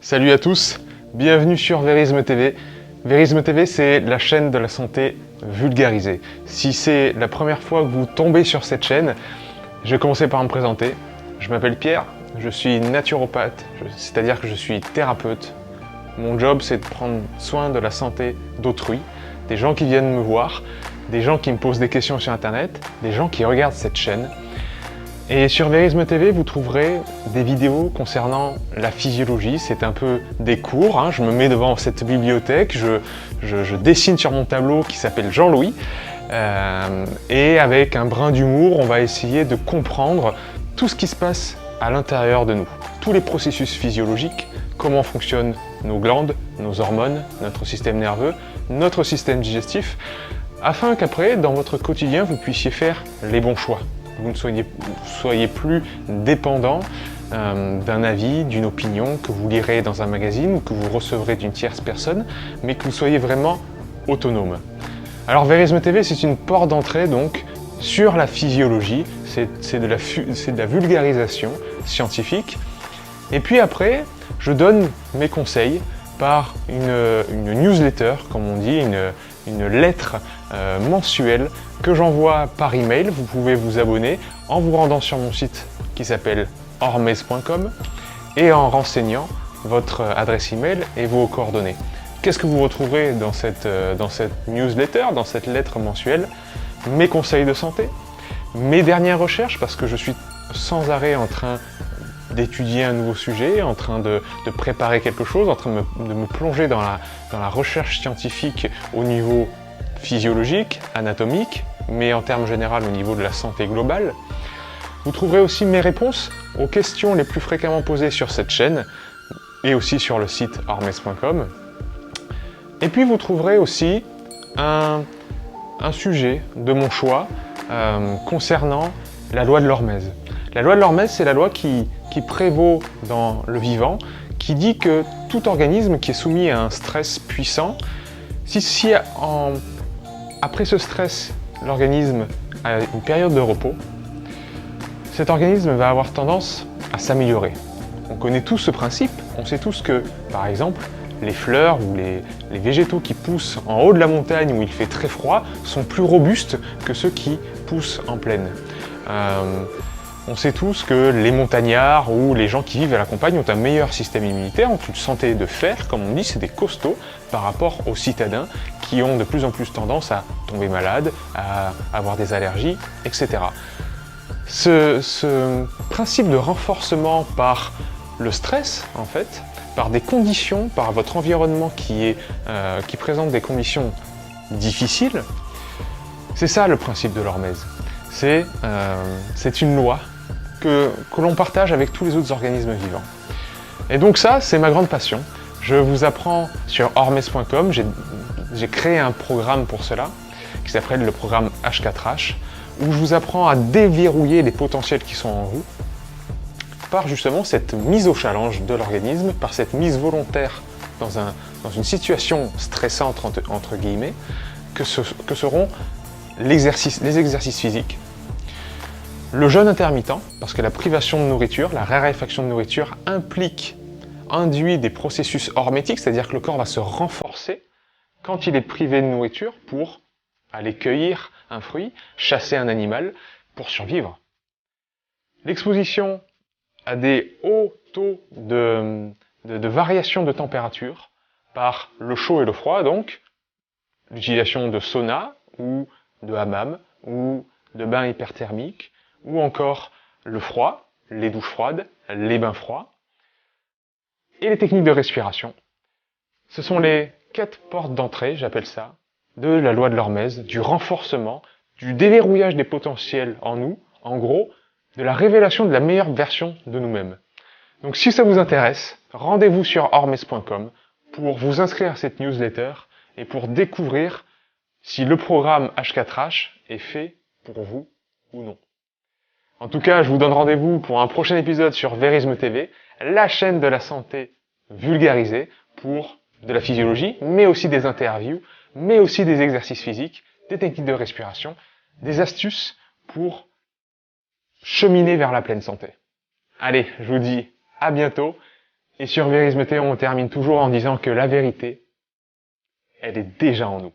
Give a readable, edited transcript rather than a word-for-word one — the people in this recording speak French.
Salut à tous, bienvenue sur Verisme TV. Verisme TV, c'est la chaîne de la santé vulgarisée. Si c'est la première fois que vous tombez sur cette chaîne, je vais commencer par me présenter. Je m'appelle Pierre, je suis naturopathe, c'est-à-dire que je suis thérapeute. Mon job, c'est de prendre soin de la santé d'autrui, des gens qui viennent me voir, des gens qui me posent des questions sur Internet, des gens qui regardent cette chaîne. Et sur Verisme TV, vous trouverez des vidéos concernant la physiologie. C'est un peu des cours, hein. Je me mets devant cette bibliothèque, je dessine sur mon tableau qui s'appelle Jean-Louis. Et avec un brin d'humour, on va essayer de comprendre tout ce qui se passe à l'intérieur de nous. Tous les processus physiologiques, comment fonctionnent nos glandes, nos hormones, notre système nerveux, notre système digestif, afin qu'après, dans votre quotidien, vous puissiez faire les bons choix. Vous ne soyez plus dépendant d'un avis, d'une opinion que vous lirez dans un magazine ou que vous recevrez d'une tierce personne, mais que vous soyez vraiment autonome. Alors Verisme TV, c'est une porte d'entrée donc sur la physiologie, c'est de la vulgarisation scientifique. Et puis après, je donne mes conseils par une newsletter, comme on dit, une lettre mensuelle que j'envoie par email. Vous pouvez vous abonner en vous rendant sur mon site qui s'appelle hormez.com et en renseignant votre adresse email et vos coordonnées. Qu'est-ce que vous retrouverez dans cette newsletter, dans cette lettre mensuelle? Mes conseils de santé, mes dernières recherches, parce que je suis sans arrêt en train d'étudier un nouveau sujet, en train de préparer quelque chose, en train de me plonger dans la recherche scientifique au niveau physiologique, anatomique, mais en termes généraux au niveau de la santé globale. Vous trouverez aussi mes réponses aux questions les plus fréquemment posées sur cette chaîne et aussi sur le site hormez.com. Et puis vous trouverez aussi un sujet de mon choix concernant la loi de l'Hormèse. La loi de l'Hormèse, c'est la loi qui prévaut dans le vivant, qui dit que tout organisme qui est soumis à un stress puissant, après ce stress, l'organisme a une période de repos, cet organisme va avoir tendance à s'améliorer. On connaît tous ce principe, on sait tous que, par exemple, les fleurs ou les végétaux qui poussent en haut de la montagne où il fait très froid sont plus robustes que ceux qui poussent en plaine. On sait tous que les montagnards ou les gens qui vivent à la campagne ont un meilleur système immunitaire, ont une santé de fer, comme on dit, c'est des costauds par rapport aux citadins qui ont de plus en plus tendance à tomber malades, à avoir des allergies, etc. Ce principe de renforcement par le stress, en fait, par des conditions, par votre environnement qui présente des conditions difficiles, c'est ça le principe de l'hormèse. C'est une loi que l'on partage avec tous les autres organismes vivants. Et donc ça, c'est ma grande passion. Je vous apprends sur hormez.com, j'ai créé un programme pour cela, qui s'appelle le programme H4H, où je vous apprends à déverrouiller les potentiels qui sont en vous, par justement cette mise au challenge de l'organisme, par cette mise volontaire dans une situation stressante, entre guillemets, que seront les exercices physiques, le jeûne intermittent, parce que la privation de nourriture, la raréfaction de nourriture induit des processus hormétiques, c'est-à-dire que le corps va se renforcer quand il est privé de nourriture pour aller cueillir un fruit, chasser un animal, pour survivre. L'exposition à des hauts taux de variation de température par le chaud et le froid, donc l'utilisation de sauna ou de hammam ou de bains hyperthermiques, ou encore le froid, les douches froides, les bains froids, et les techniques de respiration. Ce sont les 4 portes d'entrée, j'appelle ça, de la loi de l'Hormèse, du renforcement, du déverrouillage des potentiels en nous, en gros, de la révélation de la meilleure version de nous-mêmes. Donc si ça vous intéresse, rendez-vous sur hormez.com pour vous inscrire à cette newsletter et pour découvrir si le programme H4H est fait pour vous ou non. En tout cas, je vous donne rendez-vous pour un prochain épisode sur Verisme TV, la chaîne de la santé vulgarisée pour de la physiologie, mais aussi des interviews, mais aussi des exercices physiques, des techniques de respiration, des astuces pour cheminer vers la pleine santé. Allez, je vous dis à bientôt Et sur Vérisme TV, on termine toujours en disant que la vérité, elle est déjà en nous.